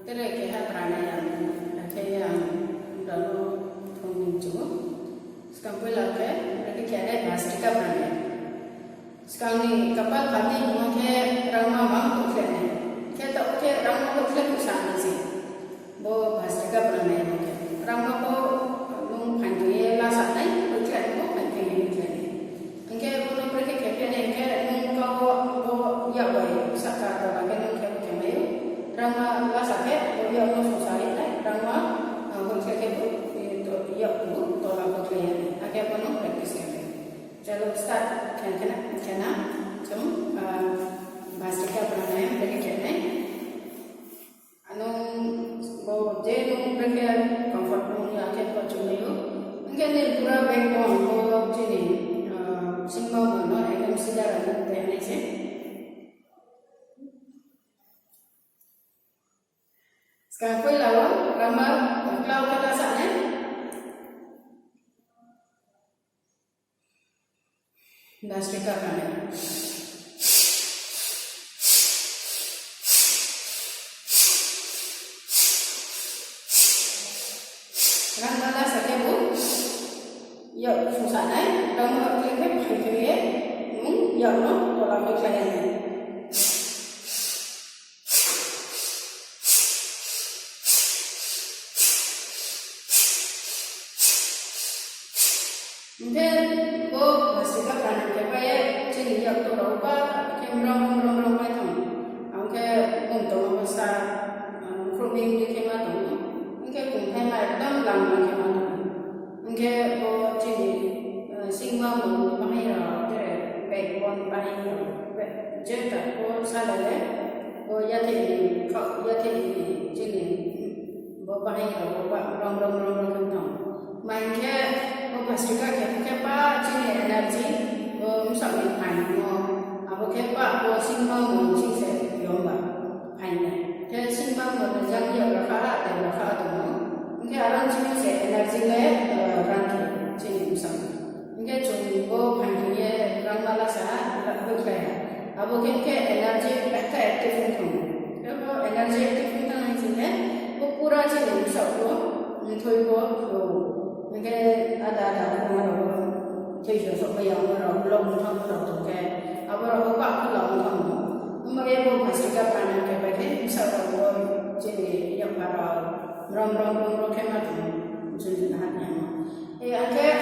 तेरे के है प्राणायाम के yang lalu muncul sekarang lagi mereka kira Bhastrika pranayam sekarang ni kapal hati mungkin ramah mampu kena kita okey ramah mampu kena usaha sih bo Bhastrika pranayam mungkin ramah bo nung panjang lah sana okey bo panjang ni kena mungkin bo nung mereka kira ni mungkin nung kau bo ya boy sakar bo lagi nung kira kena ramah lah sana bo ya nung susah ni ramah boleh kira itu ya bo tolak bo kena akhir bo nung practice kena चलो स्टार्ट कहना तुम Bhastrika pranayam mereka कहते हैं anu वो जे लोग mereka comfort punya आखिर को चुने हो उनके लिए पूरा backbone वो चीनी सिंबल बनो एकदम सीधा रहने से sekarang कोई लाओ ramah क्लाउड के पास आने Bhastrika pranayam Rangmala sakit bu, ya susah naik, rangmala kelihatan pergi, ya no, tolak kelihatan. Mungkin bu Bhastrika pranayam kaya ciri yang tu apa, kemrong macam, angke untuk masa grooming di kemana tu. Mungkin bukan macam lama kemana, mungkin bo ciri singma mengenai backbone bahaya, jadi bo salah bo yati ciri bo bahaya bo rong kentang, mungkin bo Bhastrika kepa ciri energi bo misalnya panjang,abo kepa bo singma mencintai yomba panjang. Jadi simpang menjadi rakara dan rakara tu, mungkin orang cuma se energi le rangki cuma misal, mungkin cuma panjangnya rangmala sah rakut kaya, abu ke energi mereka aktif tu, kalau energi aktif tu nanti cuma, pura cuma misal tu, thoi tu, mungkin ada orang jadi sesuatu yang orang belum tahu tu ke, abu orang apa belum tahu. Mungkin bo Bhastrika pranayam ke bagai misal bo jadi yang para rom kemat jadi nahannya. Akhir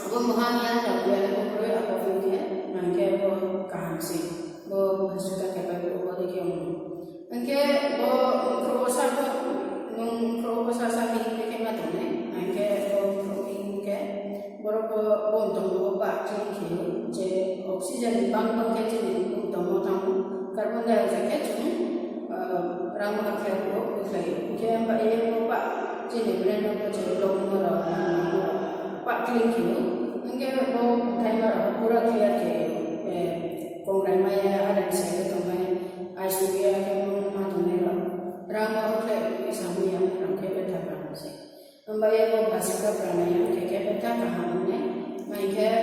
bo muhamyan dah boleh bo perlu apa pun dia, mungkin bo kahasi bo Bhastrika ke bagai bo dekam. Mungkin bo proposal sakit kemat ni, mungkin bo ke bo untuk bo bak jadi oksigen bang jadi untuk carbon dioxide cuma ramah kerja bu kelai, jika apa yang pak jadi brand apa jadi logo pak clean kilo, mungkin bu timer pura clear ke program maya ada saya tu maya ICU yang macam ni lah, ramah kelai sama yang ramai betul kan sih, membayar bu Bhastrika pranayam ke betul kan ni, mungkin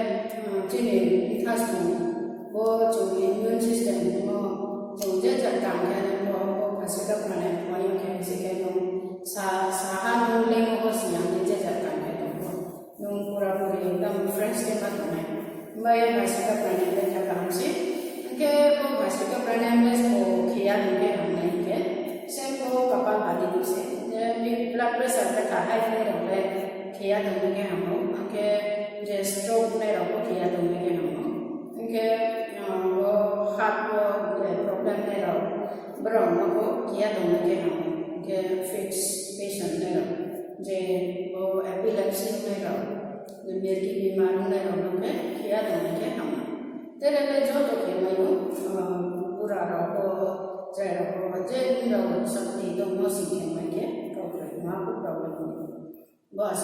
jadi ikhlas bu jadi immune system jadi jangan bo Bhastrika pranayam yang kayak sekian sahan mulai bo siang jadi jangan nung pura एकदम fresh के बाद बनाए मैं Bhastrika pranayam का काम से के bo Bhastrika pranayam में वो किया हमने के सेम वो कपाल भाती से जब ब्लड प्रेशर का हाई में रहते किया हमने के हम लोग के जो स्ट्रोक में रहते किया हमने के हम लोग के वो हार्ट वो प्रॉब्लम में रहो बराबर को किया दोनों के हम के फिक्स पेशेंट में रहो जे वो एपिलेप्सी में रहो दिल की बीमारी में रहो के किया दोनों के हम तेरे लिए जो तो के मैं पूरा रहो चाहे रहो जे रहो शक्ति दोनों सीखे मैं के प्रॉब्लम माँ को प्रॉब्लम बस